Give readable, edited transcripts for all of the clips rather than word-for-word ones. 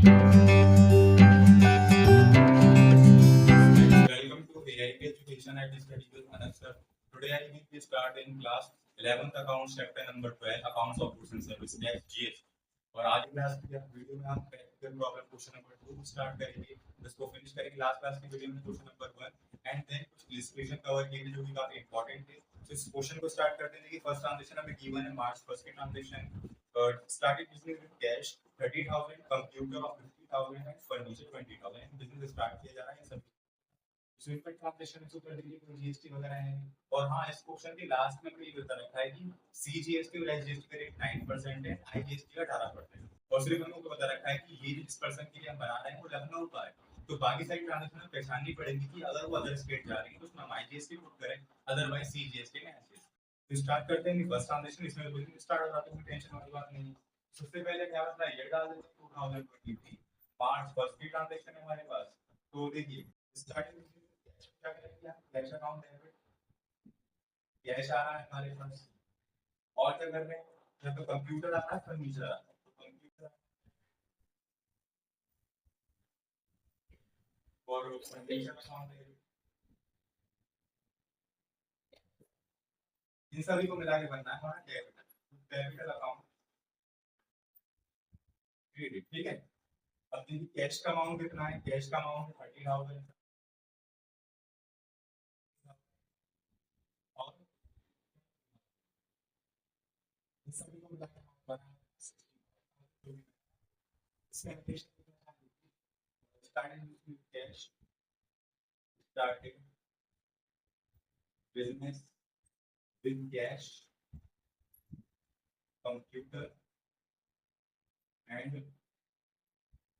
Welcome to AIP Education at Study with Anas sir. Today I will be start in class 11th accounts chapter number 12 accounts of goods and services next GS. और आज की class की video में हम practical problem question number 2 start करेंगे, इसको finish करेंगे last class की वीडियो में क्वेश्चन नंबर 1 एंड देन कुछ इलस्ट्रेशन कवर किए जो कि काफी इंपॉर्टेंट है। तो इस क्वेश्चन को स्टार्ट करते हैं कि फर्स्ट ट्रांजैक्शन हमें गिवन है मार्च फर्स्ट की transaction started business with cash 30,000 computer of 50,000 and furniture 20,000 business start किया जा रहा है सब सिंपल ट्रांजैक्शन इसको कर दीजिए कोई जीएसटी वगैरह है। और हाँ, इस क्वेश्चन के लास्ट में भी बता रखा है कि सीजीएसटी और एसजीएसटी का रेट 9% है, आईजीएसटी का 18%। और सिर्फ हम लोग को बता रखा है कि ये जिस पर्सन के लिए हम बना रहे हैं वो लखनऊ का है। तो बाकी सारी ट्रांजैक्शन में पहचाननी पड़ेगी कि अगर वो अदर स्टेट जा रही है तो उसमें हम आईजीएसटी पुट करें, अदरवाइज सीजीएसटी में एसजीएसटी। तो स्टार्ट करते हैं फर्स्ट ट्रांजैक्शन, इसमें बिजनेस स्टार्ट हो जाता है, कोई टेंशन वाली बात नहीं। सबसे पहले क्या होता है, ये डाल देते हैं 2023 मार्च फर्स्ट की ट्रांजैक्शन है हमारे पास। तो देखिए स्टार्टिंग क्या करेंगे, कैश अकाउंट डेबिट, कैश आ रहा है हमारे पास। और क्या कर रहे हैं, जब तो कंप्यूटर आ रहा है फर्नीचर आ रहा है, तो कंप्यूटर और फर्नीचर अकाउंट डेबिट, इन सभी को मिला के बनना है हमारा कैपिटल अकाउंट क्रेडिट। ठीक है, अब देखिए कैश का अमाउंट कितना है, कैश का अमाउंट 30,000 और इन सभी को मिला के बना है 60,000। इसमें starting with cash, starting business with cash, computer and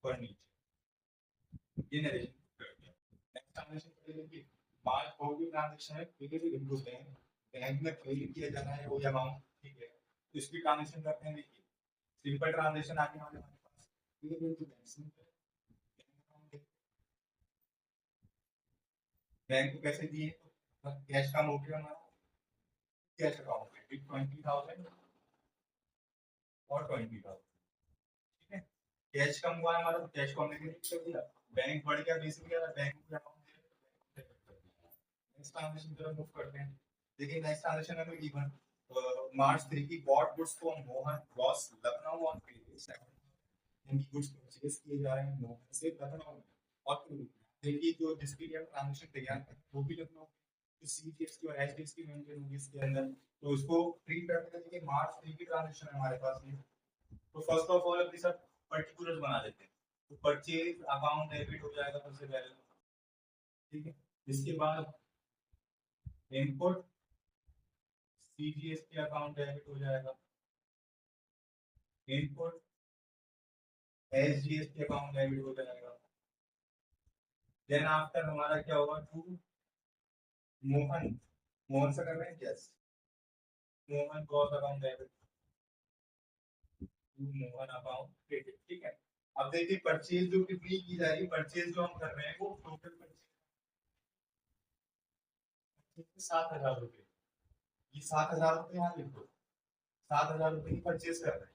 furniture, ये नरेशन कर दिया। नेक्स्ट ट्रांजैक्शन करेंगे, मार्च को भी ट्रांजैक्शन है, ठीक है, लिख देते हैं बैंक में क्रेडिट किया जाना है वो अमाउंट। ठीक है, तो इसकी ट्रांजैक्शन करते हैं। देखिए सिंपल ट्रांजैक्शन आगे हमारे पास, ठीक है, बैंक को पैसे दिए, कैश का अमाउंट हमारा कैश अकाउंट में 20,000 और 20,000। ठीक है, कैश कम हुआ है हमारा, तो कैश को हमने क्रेडिट कर दिया, बैंक बढ़ गया 20,000, बैंक को अकाउंट दे दिया। नेक्स्ट ट्रांजैक्शन तरफ मूव करते हैं। देखिए नेक्स्ट ट्रांजैक्शन में गिवन मार्च 3 की bought goods from Mohan cross Lucknow on page 7, इनकी गुड्स परचेज किए जा रहे हैं मोहन से लखनऊ में। और देखिए जो जिसके लिए हम ट्रांजैक्शन तैयार करें वो भी लखनऊ, तो सीजीएसटी और एसजीएसटी मेंटेन होगी इसके अंदर। तो इसको ट्रीट करते हैं कि मार्च 3 की ट्रांजैक्शन है हमारे पास ये। तो फर्स्ट ऑफ ऑल अपनी सब पर्टिकुलर्स बना देते हैं, तो परचेज अकाउंट डेबिट हो जाएगा सबसे पहले। ठीक है, इसके बाद इनपुट सीजीएसटी अकाउंट डेबिट हो जाएगा, इनपुट एसजीएसटी अकाउंट डेबिट हो जाएगा। देन आफ्टर हमारा क्या होगा, टू मोहन, मोहन से कर रहे हैं yes, Mohan cross account debit, to Mohan account credit. ठीक है, अब देखिए परचेज जो कितनी की जा रही है, परचेज जो हम कर रहे हैं वो टोटल परचेज 7,000 रुपये। ये 7,000 रुपये यहाँ लिखो, 7,000 रुपये की परचेज कर रहे हैं।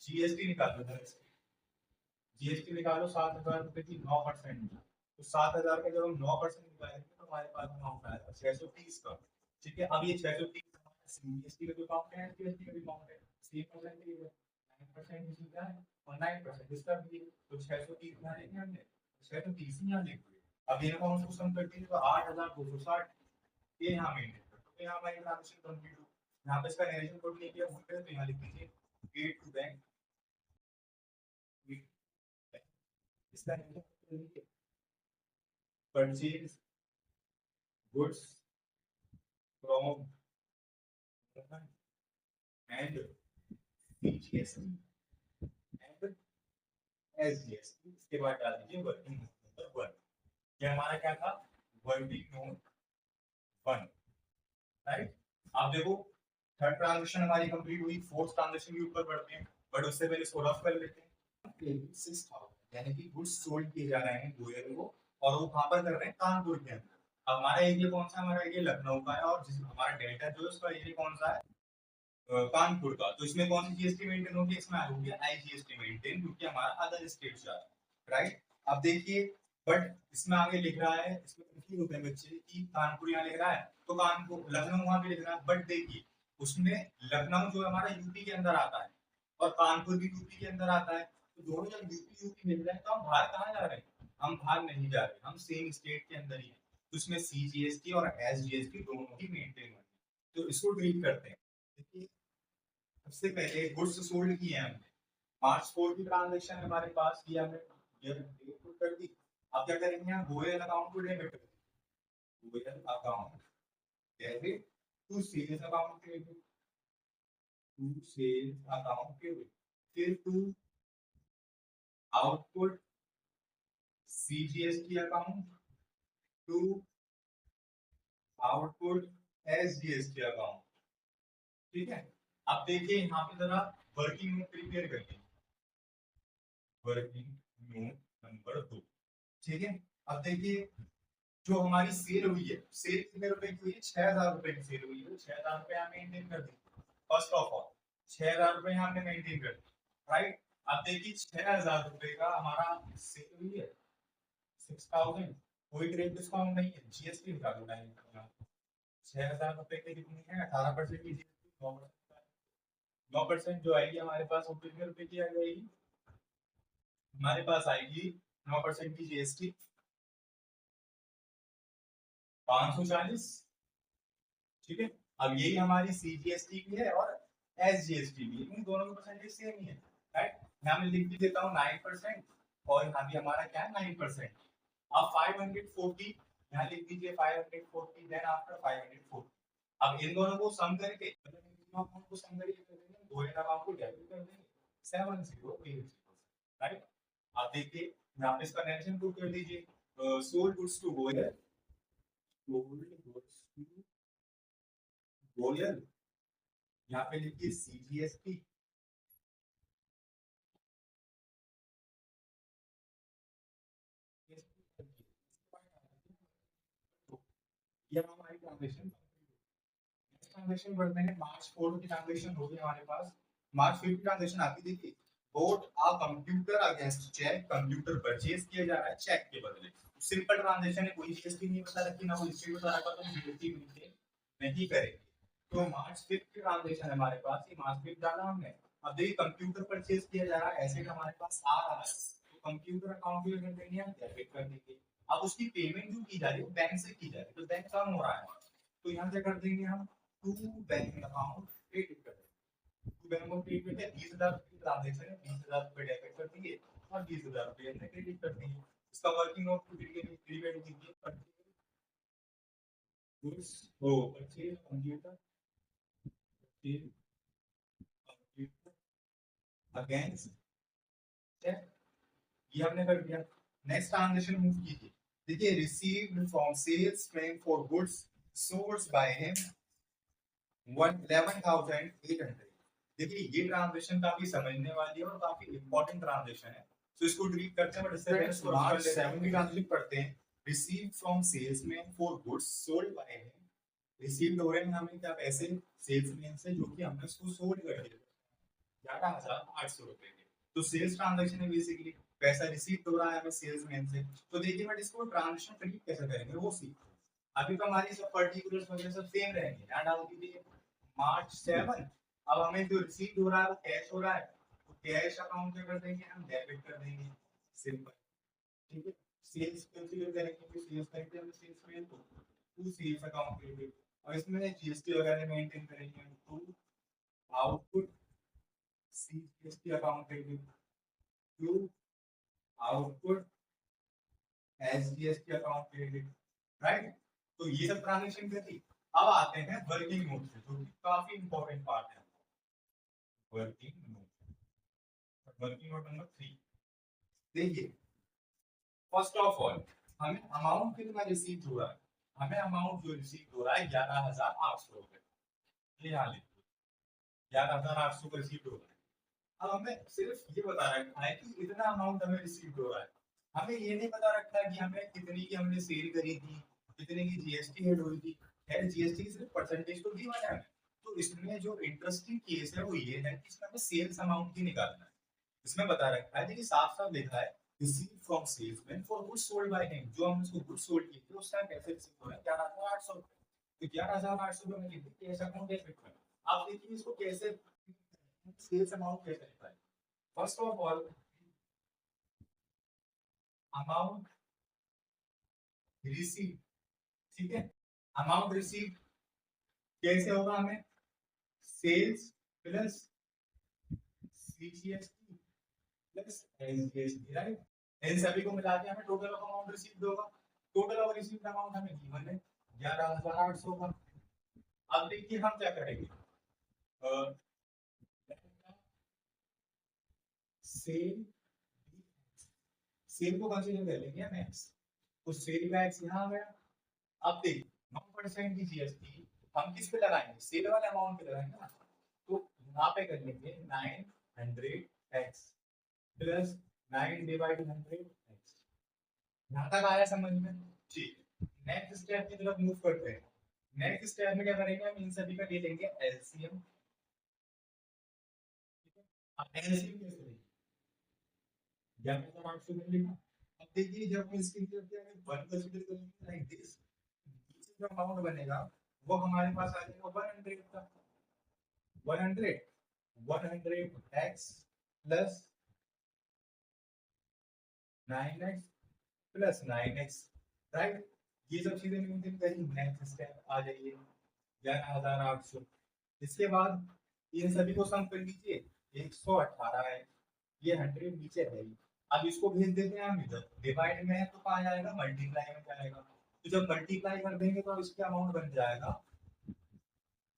जीएसटी निकालो जरा इसकी, जीएसटी निकालो 7,000 रुपये की 9%। तो 7,000 का जब हम 9% निकालेंगे तो हमारे पास अमाउंट आएगा 630 का। ठीक है, अब ये 630 सीजीएसटी का जो अमाउंट है, एसजीएसटी का भी अमाउंट है, सेम परसेंटेज है, 9% इसका है और 9% इसका भी है। तो 630 यहाँ लेंगे हमने, 630 यहाँ लिख दिए। अब ये अमाउंट को सम करके तो 8,260 ये यहाँ मेंटेन कर, तो यहाँ हमारी ट्रांजैक्शन कंप्लीट हो। यहाँ पे इसका नरेशन कोड नहीं किया भूल गए तो यहाँ लिख दीजिए गेट टू बैंक, इसका purchase goods from and CGST and SGST. इसके बाद डाल दीजिए वर्किंग नोट 1। ये हमारा क्या था, वर्किंग नोट 1, राइट। आप देखो थर्ड ट्रांजैक्शन हमारी कंप्लीट हुई, फोर्थ ट्रांजैक्शन के ऊपर बढ़ते हैं, बट उससे पहले सोल्व ऑफ कर लेते हैं। 6,000 यानी कि गुड्स सोल्ड किए जा रहे हैं गोयल को, और वो कहां पर कर रहे हैं, कानपुर के अंदर। अब हमारा एरिया कौन सा, हमारा एरिया लखनऊ का है, और जिस हमारा डेल्टा जो है उसका एरिया कौन सा है, कानपुर का। तो इसमें कौन सी जीएसटी मेंटेन होगी, इसमें होगी आईजीएसटी मेंटेन, क्योंकि हमारा अदर स्टेट जा रहा है। राइट। अब देखिए बट इसमें आगे लिख रहा है, इसमें कंफ्यूज होते हैं बच्चे कि कानपुर यहाँ लिख रहा है तो कानपुर लखनऊ वहां पे लिख रहा है, बट देखिए उसमें लखनऊ जो हमारा यूपी के अंदर आता है और कानपुर भी यूपी के अंदर आता है, तो दोनों जब यूपी यूपी मिल रहे हैं तो हम बाहर कहाँ जा रहे हैं, हम बाहर नहीं जा रहे, हम सेम स्टेट के अंदर ही है। तो उसमें सीजीएसटी और एसजीएसटी दोनों ही मेंटेन होंगे, तो इसको ट्रीट करते हैं। देखिए सबसे पहले गुड्स सोल्ड किए हैं हमने, मार्च 4 की ट्रांजैक्शन हमारे पास किया हमने, ये डेट पुट कर दी। अब क्या करेंगे हम, गोयल अकाउंट को डेबिट कर देंगे, Goyal account debit to sales account credit, to sales account credit, फिर to output CGST account, to output SGST account. ठीक है। अब देखिए यहाँ पे जरा वर्किंग नोट प्रिपेयर करिए, वर्किंग नोट नंबर 2। ठीक है। अब देखिए जो हमारी सेल हुई है, सेल कितने रुपए की हुई है, 6000 रुपए की सेल हुई है, 6000 रुपए हम मेंटेन कर देंगे। फर्स्ट ऑफ ऑल 6000 रुपए हमने मेंटेन कर दिए, राइट। अब देखिए 6000 रुपए का हमारा सेल हुई है, 6000, कोई ट्रेड डिस्काउंट नहीं है, जीएसटी लगा दो डायरेक्ट। 6000 रुपए के कितनी है, 18% की जीएसटी, 9% जो आएगी हमारे पास वो कितने रुपए की आ जाएगी, हमारे पास आएगी 9% की जीएसटी 540। ठीक है। अब यही हमारी सीजीएसटी की है और एसजीएसटी भी, इन दोनों का परसेंटेज सेम ही है, राइट। यहाँ मैं लिख भी देता हूँ 9% और यहाँ भी हमारा क्या है 9%। अब 540 यहाँ लिख दीजिए 540, देन आफ्टर 540। अब इन दोनों को सम करके अमाउंट को सम करके कर देंगे, गोयल अमाउंट को डेबिट कर देंगे 7080, राइट। आप देखिए यहाँ पे इसका नेशन पुट कर दीजिए, sold goods to Goyal, sold goods to Goyal, यहाँ पे लिखिए सीजीएसटी, ये हमारी ट्रांजैक्शन, ट्रांजैक्शन बढ़ते हैं, मार्च 4 की ट्रांजैक्शन होगी हमारे पास, मार्च 5 की ट्रांजैक्शन आती देखिए, bought a computer against cheque, computer purchase किया जा रहा है चेक के बदले, सिंपल ट्रांजैक्शन है, कोई जीएसटी नहीं बता रखी, ना कोई हिस्ट्री बता रखा, तो जीएसटी नहीं करेंगे। तो मार्च 5 की ट्रांजैक्शन है हमारे पास, ये मार्च 5 डाला हमने। अब देखिए कंप्यूटर परचेज किया जा रहा है, एसेट हमारे पास आ रहा है, तो कंप्यूटर अकाउंट भी कर देंगे हम, डेबिट कर देंगे। अब उसकी पेमेंट जो की जा रही है बैंक से की जा रही है, तो बैंक कम हो रहा है, तो यहाँ से कर देंगे हम टू बैंक अकाउंट क्रेडिट कर देंगे, टू बैंक अकाउंट क्रेडिट है, 20000 की ट्रांजैक्शन है, 20000 रुपए डेबिट कर देंगे और 20000 रुपए हमने क्रेडिट कर देंगे। इसका वर्किंग नोट प्रीपेड कीजिए, गुड्स हो परचेज कंप्यूटर, अगेंस्ट चेक, ये हमने कर दिया। नेक्स्ट ट्रांजैक्शन मूव कीजिए, देखिए received from sales frame for goods source by him 11800। देखिए ये ट्रांजैक्शन काफी समझने वाली है और काफी इंपॉर्टेंट ट्रांजैक्शन है, तो इसको ट्रीट करते हैं, बट इससे पहले इसको मार्च 7 की ट्रांजैक्शन पढ़ते हैं। Received from salesman for goods sold by him, received हो रहे हैं हमें क्या पैसे सेल्समैन से, जो कि हमने उसको सोल्ड कर दिया 11800 रुपए के, तो सेल्स ट्रांजैक्शन है बेसिकली, पैसा रिसीव हो रहा है हमें सेल्समैन से। तो देखिए बट इसको ट्रांजैक्शन ट्रीट कैसे करेंगे वो सीखते हैं। अभी तो हमारी सब पर्टिकुलर्स वगैरह सब सेम रहेंगे, यहाँ डाल दीजिए मार्च 7। अब हमें जो रिसीव हो रहा है वो कैश हो रहा है, तो कैश अकाउंट में कर देंगे हम, डेबिट कर देंगे, सिंपल। ठीक है। सेल्स कंसीडर करेंगे, फिर सेल्स करेंगे हम सेल्समैन को, टू सेल्स अकाउंट क्रेडिट, और इसमें जीएसटी वगैरह मेंटेन करेंगे हम, to output CGST account credit, to output SGST account credit, right. तो ये सब ट्रांजैक्शन कर दी। अब आते हैं वर्किंग नोट पे, जो कि काफी इंपॉर्टेंट पार्ट है, working note, working note number 3। देखिए फर्स्ट ऑफ ऑल हमें अमाउंट कितना रिसीव हो रहा है, हमें अमाउंट जो रिसीव हो रहा है 11800 रुपए, ये यहाँ लिखिए 11800 का रिसीव हो रहा है। अब हमें सिर्फ ये बता रखा है कि इतना अमाउंट हमें रिसीव हो रहा है, हमें ये नहीं पता रखता कि हमें कितनी की हमने सेल करी थी, कितने की जीएसटी ऐड हुई थी। खैर जीएसटी की सिर्फ परसेंटेज तो दी हुआ है, तो इसमें जो इंटरेस्टिंग केस है वो ये है कि इसमें हमें सेल्स अमाउंट ही निकालना है। इसमें बता रखा है, देखिए साफ साफ लिखा है receive from salesman for goods sold by him, जो हमने उसको गुड्स सोल्ड किए थे उस टाइम पैसे रिसीव हो रहे हैं 11,800 रुपए। तो 11,800 रुपए में लिख दिए कैश अकाउंट डेबिट में। आप देखिए इसको कैसे सेल्स अमाउंट कैसे लिखा है। First of all amount receive, ठीक है, अमाउंट रिसीव कैसे होगा हमें, sales plus CGST plus SGST, right. इन सभी को मिला के हमें टोटल अमाउंट रिसीव्ड होगा। टोटल ऑफ रिसीव्ड अमाउंट हमें गिवन है 11,800 का। अब देखिए हम क्या करेंगे, सेल, सेल को कंसीडर कर लेंगे हम एक्स, तो सेल का एक्स यहाँ आ गया। अब देखिए 9% की जीएसटी हम किस पे लगाएंगे, सेल वाले अमाउंट पे लगाएंगे ना, तो यहाँ पे कर लेंगे 900 एक्स प्लस 9 डिवाइड 100 एक्स। यहाँ तक आया समझ में, ठीक है। नेक्स्ट स्टेप की तरफ मूव करते हैं। नेक्स्ट स्टेप में क्या करेंगे, हम इन सभी का ले लेंगे एलसीएम। अब एलसीएम कैसे लेंगे, या मतलब 800 ले लेंगे। अब देखिए जब हम इसकी तरफ जाएंगे 1 कंसीडर करेंगे लाइक दिस, जो अमाउंट बनेगा वो हमारे पास आ जाएगा 100 का, 100 100 x plus 9x plus 9x, right. ये सब चीजें मेंटेन करी, नेक्स्ट स्टेप आ जाइए 11,800। इसके बाद इन सभी को सम कर लीजिए, 118 है, ये 100 नीचे है ही। अब इसको भेज देते हैं हम इधर, डिवाइड में है तो कहाँ जाएगा, मल्टीप्लाई में जाएगा। तो जब मल्टीप्लाई कर देंगे तो इसका अमाउंट बन जाएगा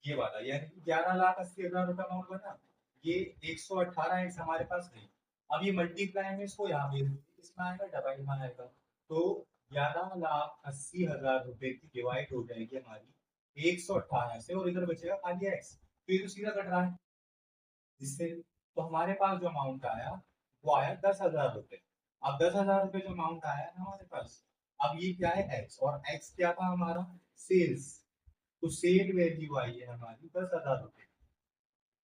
ये वाला, यानी कि 11,80,000 रुपया अमाउंट बना। ये 118 एक्स हमारे पास नहीं। अब ये मल्टीप्लाई में इसको यहाँ भेज दीजिए, किसमें आएगा, डिवाइड में आएगा। तो 11,80,000 रुपए की डिवाइड हो जाएगी हमारी 118 से, और इधर बचेगा खाली एक्स, तो ये तो सीधा कट रहा है इससे। तो हमारे पास जो अमाउंट आया वो आया 10,000 रुपए। अब 10,000 रुपए जो अमाउंट आया है हमारे पास, अब ये क्या है एक्स, और एक्स क्या था हमारा, सेल्स। तो सेल वैल्यू आई है हमारी 10,000 रुपए,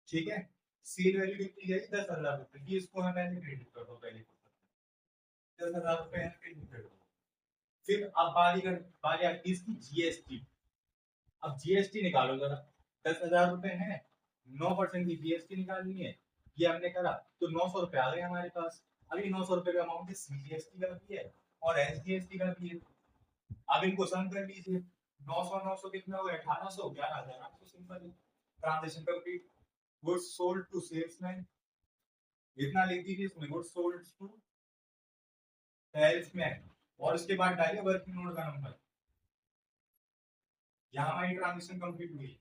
ठीक है। सेल वैल्यू कितनी गई, 10,000 रुपए की, इसको हम ऐसे क्रेडिट कर दो पहले, 10,000 रुपए क्रेडिट कर दो। फिर अब बारी आती है इसकी जीएसटी। अब जीएसटी निकालो जरा, 10,000 रुपए है, 9% की जीएसटी निकालनी है, ये हमने करा तो 900 रुपए आ गए हमारे पास। अभी 900 रुपए का अमाउंट सीजीएसटी का भी है और एसजीएसटी का भी है। अब इनको सम कर लीजिए, 900 कितना हुआ, 1800, 11,800, simple transaction complete. Goods sold to salesman, इतना लिख दीजिए इसमें, गुड्स सोल्ड टू सेल्समैन, और उसके बाद डालिए वर्किंग नोट का नंबर। यहाँ हमारी ट्रांजेक्शन कंप्लीट हुई।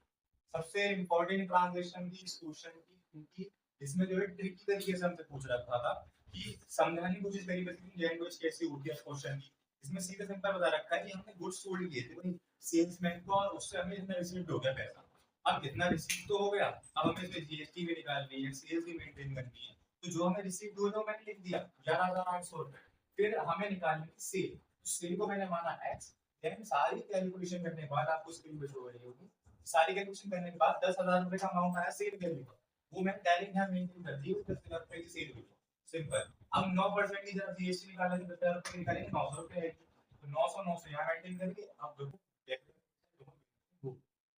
सबसे इंपॉर्टेंट ट्रांजेक्शन थी इस क्वेश्चन की, क्योंकि इसमें जो है ट्रिकी तरीके से हमसे पूछ रखा था कि समझाने की कोशिश करी बस लैंग्वेज कैसे होती है क्वेश्चन की। इसमें सीधे सिंपल बता रखा है कि हमने गुड्स सोल्ड किए थे भाई सेल्समैन को, और उससे हमें इतना रिसीव्ड हो गया पैसा। अब इतना रिसीव तो हो गया, अब हमें इसमें जीएसटी भी निकालनी है, सेल्स भी मेंटेन करनी है। तो जो हमें रिसीव हुआ था मैंने लिख दिया 11,800 रुपए। फिर हमें निकालनी थी सेल, सेल को मैंने माना एक्स। देन सारी कैलकुलेशन करने के बाद आपको स्क्रीन पे शो हो रही होगी, सारी कैलकुलेशन करने के बाद 10,000 रुपए का अमाउंट आया सेल वैल्यू का, वो मैं डायरेक्ट यहाँ मेंशन कर दी 10,000 रुपए की सेल वैल्यू, सिंपल। अब 9% की जब जीएसटी निकालेंगे 10,000 रुपए निकालेंगे, 900 रुपए आएगी, तो 900 यहाँ मेंटेन करके अब देखो,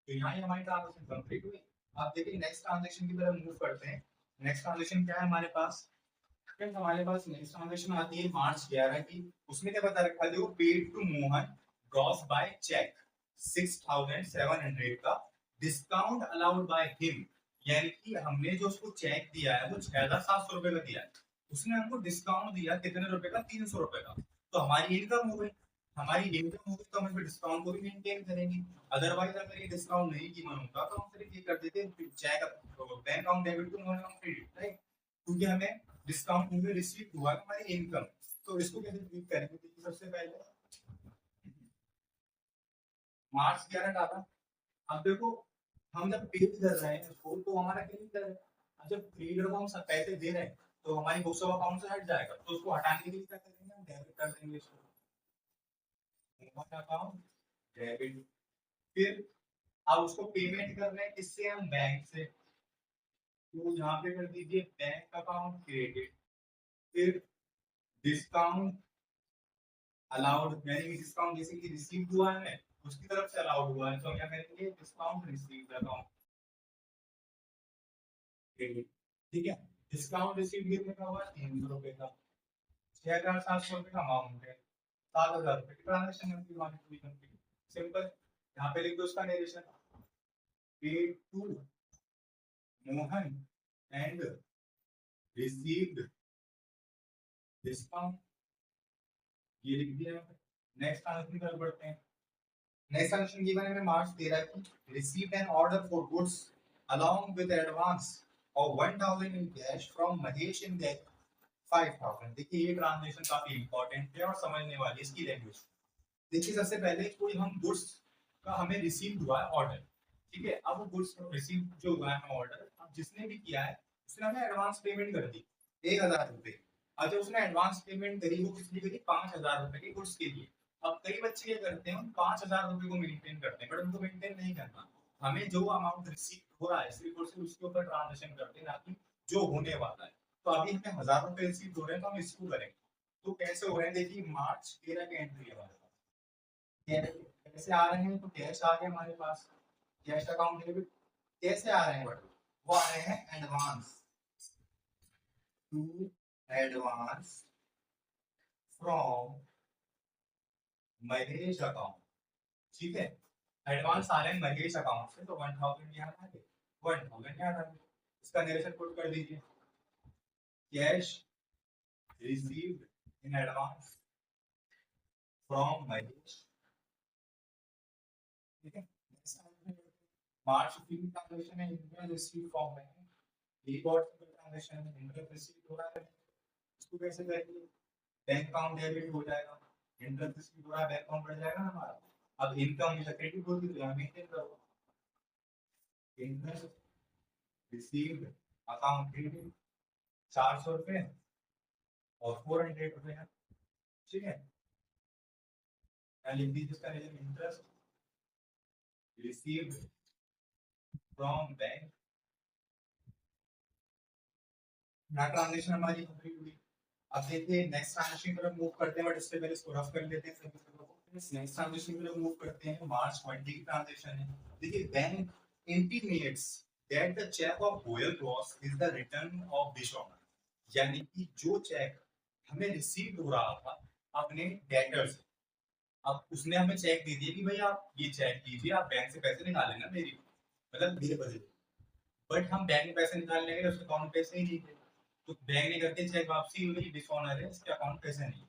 तो यहाँ ही हमारी ट्रांजेक्शन कंप्लीट हुई। अब देखिए नेक्स्ट ट्रांजेक्शन की तरफ मूव करते हैं। नेक्स्ट ट्रांजेक्शन क्या है हमारे पास, फ्रेंड्स हमारे पास नेक्स्ट ट्रांजेक्शन आती है मार्च 11 की। उसमें क्या बता रखा है, देखो paid to Mohan gross by cheque 6,700 का, डिस्काउंट अलाउड बाय हिम, यानी कि हमने जो उसको चेक दिया है वो 6,700 रुपए का दिया है, उसने हमको डिस्काउंट दिया कितने रुपए का, 300 रुपए का। तो हमारी इनकम हो गई, हमारी इनकम हो गई, तो हम डिस्काउंट को भी मेंटेन करेंगे। अदरवाइज अगर ये डिस्काउंट नहीं गिवन होता तो हम सिर्फ ये कर देते cheque bank account debit to Mohan credit, right, क्योंकि हमें डिस्काउंट में रिसीव हुआ हमारी इनकम। तो इसको कैसे ट्रीट करेंगे, तो सबसे पहले मार्च 11 डाला। अब देखो हम जब पे कर रहे हैं उसको तो हमारा क्रेडिटर है, अब जब क्रेडिटर को हम सब पैसे दे रहे हैं तो हमारी बुक्स ऑफ अकाउंट से हट जाएगा, तो उसको हटाने के लिए क्या करेंगे, हम डेबिट कर देंगे इसको अकाउंट डेबिट। फिर अब उसको पेमेंट कर रहे हैं किससे, हम बैंक से, तो यहाँ पे कर दीजिए बैंक अकाउंट क्रेडिट। फिर डिस्काउंट अलाउड, यानी डिस्काउंट जैसे कि रिसीव हुआ है उसकी तरफ से अलाउड हुआ है, तो हम क्या करेंगे डिस्काउंट रिसीव अकाउंट। ठीक है, डिस्काउंट रिसीव कितने का हुआ, 300 रुपए का, 6,700 रुपए का अमाउंट है, 7,000 रुपए की ट्रांजेक्शन है पूरी कंप्लीट। सिंपल, यहाँ पे लिख दो उसका narration, paid to Mohan and received discount, ये लिख दिया। नेक्स्ट ट्रांजेक्शन की तरफ बढ़ते हैं। नेक्स्ट ट्रांजेक्शन गिवन है मार्च 13 की, received an order for goods along with advance of 1000 in cash from Mahesh in debt 5000। देखिए ये ट्रांजेक्शन काफी इंपॉर्टेंट है और समझने वाली इसकी लैंग्वेज। देखिए सबसे पहले कोई हम गुड्स का हमें रिसीव हुआ है ऑर्डर, ठीक है, अब वो गुड्स रिसीव जो हुआ है ऑर्डर, अब जिसने भी किया है उसने हमें एडवांस पेमेंट कर दी 1,000 रुपए। अच्छा उसने एडवांस पेमेंट करी, वो किसने करी, 5,000 रुपए के गुड्स के लिए। अब कई बच्चे क्या करते हैं, 5,000 रुपए को मेंटेन करते हैं, बट उनको मेंटेन नहीं करना। हमें जो अमाउंट रिसीव हो रहा है सिर्फ और सिर्फ उसके ऊपर ट्रांजेक्शन करते हैं, ना कि जो होने वाला है। तो अभी हमें 1,000 रुपए रिसीव हो रहे हैं, तो हम इसको करेंगे। तो कैसे हो रहे हैं, देखिए मार्च 13 की एंट्री है हमारे पास, कैसे आ रहे हैं, तो कैश आ गए हमारे पास, कैश अकाउंट डेबिट। कैसे आ रहे हैं, बट वो आ रहे हैं advance to advance from Mahesh account, ठीक है, एडवांस आ रहे हैं महेश अकाउंट से, तो 1,000 यहाँ आ गए, 1,000 यहाँ आ गए। इसका नरेशन पुट कर दीजिए, cash received in advance from Mahesh, ठीक है। मार्च 15 ट्रांजैक्शन है, interest receive from bank, record transaction है, इंटरेस्ट रिसीव हो रहा है, इसको कैसे करेंगे, बैंक अकाउंट डेबिट हो जाएगा, इंटरेस्ट रिसीव हो रहा है, बैंक अकाउंट बढ़ जाएगा हमारा। अब इनकम या क्रेडिट होगी तो यहाँ मेंटेन करो, इंटरेस्ट रिसीव्ड अकाउंट क्रेडिट 400 रुपए और 400 रुपए है, ठीक है। लिख दीजिए इसका इंटरेस्ट रिसीव्ड फ्रॉम बैंक, ना ट्रांजैक्शन हमारी कंप्लीट हुई। अब देखिए नेक्स्ट ट्रांजैक्शन की तरफ मूव करते हैं, बट इससे पहले इसको रफ कर लेते हैं सभी चीजों को। नेक्स्ट ट्रांजैक्शन की तरफ मूव करते हैं, मार्च 20 की ट्रांजैक्शन है। देखिए bank intimates that the cheque of Goyal cross is the return of dishonour, यानी कि जो चेक हमें रिसीव हो रहा था अपने डेटर से, अब उसने हमें चेक दे दिया कि भाई आप ये चेक कीजिए, आप बैंक से पैसे निकाल लेना मेरी, मतलब मेरे बजट, बट हम बैंक में पैसे निकालने गए, उसके अकाउंट में पैसे ही नहीं थे, तो बैंक ने करके चेक वापसी हुई, डिसऑनर है, इसके अकाउंट पैसे नहीं।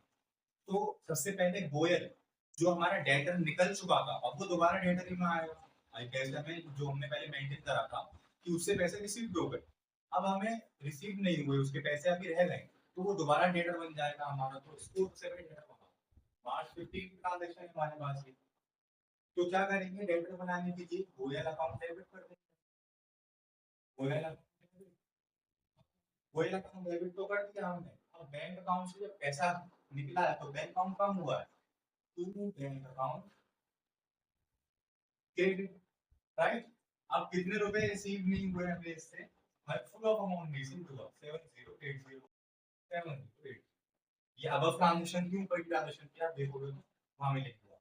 तो सबसे पहले गोयल जो हमारा डेटर निकल चुका था, अब वो दोबारा डेटर में आएगा, आई पैसे हमें जो हमने पहले मेंटेन करा था कि उससे पैसे रिसीव हो गए, अब हमें रिसीव नहीं हुए, उसके पैसे अभी रह गए, तो वो दोबारा डेटर बन जाएगा हमारा, तो इसको सबसे पहले डेटर होगा। मार्च 15 ट्रांजैक्शन है हमारे पास ये, तो क्या करेंगे, डेटर बनाने के लिए गोयल अकाउंट डेबिट कर देंगे, गोयल वही अकाउंट डेबिट तो कर दिया हमने। अब बैंक अकाउंट से जब पैसा निकला है तो बैंक अकाउंट कम हुआ है, to bank account credit, right. अब कितने रुपए रिसीव नहीं हुए हमें इससे, फुल ऑफ अमाउंट रिसीव हुआ 7080 ये अब ट्रांजैक्शन क्यों कोई ट्रांजैक्शन किया आप देखोगे तो वहां में लिख दिया,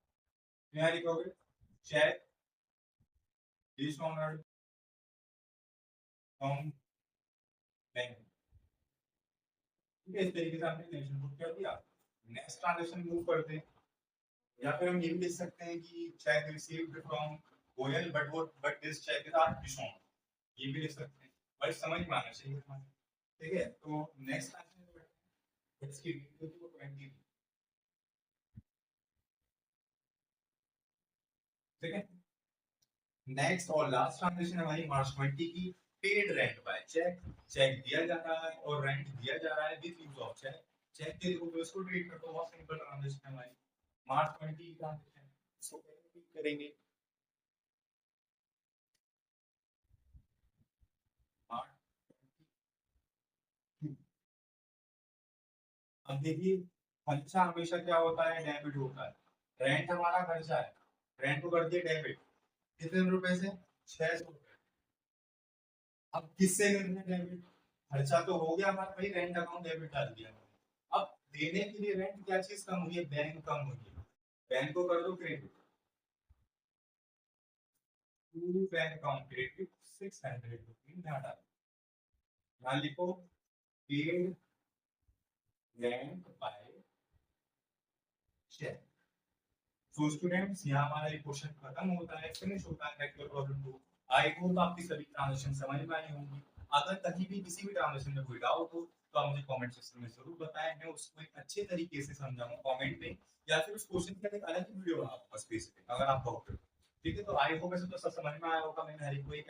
यहाँ लिखोगे चेक डिसऑनर्ड फ्रॉम बैंक, ठीक है। इस तरीके से हमने ट्रांजैक्शन बुक कर दिया। नेक्स्ट ट्रांजैक्शन मूव करते हैं, या फिर हम ये भी लिख सकते हैं कि cheque received from Goyal but this cheque is are dishonour, ये भी लिख सकते हैं, बट समझ में आना चाहिए हमें, ठीक है। तो नेक्स्ट ट्रांजैक्शन इसकी वीडियो को 20, ठीक है। नेक्स्ट और लास्ट ट्रांजैक्शन हमारी मार्च 20 की, paid rent by cheque, cheque दिया जा रहा है और रेंट दिया जा रहा है with use of cheque, cheque के थ्रू उसको ट्रीट करते हैं, बहुत सिंपल ट्रांजैक्शन है हमारी मार्च 20 की ट्रांजैक्शन, इसको कैसे करेंगे, अब देखिए खर्चा हमेशा क्या होता है, डेबिट होता है, रेंट हमारा खर्चा है, रेंट को कर दिए डेबिट, कितने रुपए से, 600 रुपए। अब किससे करना डेबिट, खर्चा तो हो गया हमारा भाई, रेंट अकाउंट डेबिट डाल दिया, अब देने के लिए रेंट क्या चीज कम हुई है, बैंक कम हुई है, बैंक को कर दो credit, to bank account credit 600 rupees यहाँ डालो, यहाँ लिखो paid rent by cheque. So students यहाँ हमारा ये क्वेश्चन खत्म होता है, फिनिश होता है फैक्टर प्रॉब्लम को। आई होप आपकी सभी ट्रांजेक्शन समझ में आई होंगी। अगर कहीं भी किसी भी ट्रांजेक्शन में कोई डाउट हो तो आप मुझे कमेंट सेक्शन में जरूर बताएं, मैं उसको एक अच्छे तरीके से समझाऊंगा कमेंट में, या फिर उस क्वेश्चन का एक अलग ही वीडियो बनाऊंगा स्पेसिफिक, अगर आप डाउट हो। ठीक है, तो आई होप ऐसे तो सब समझ में आया होगा। मैंने हर एक को एक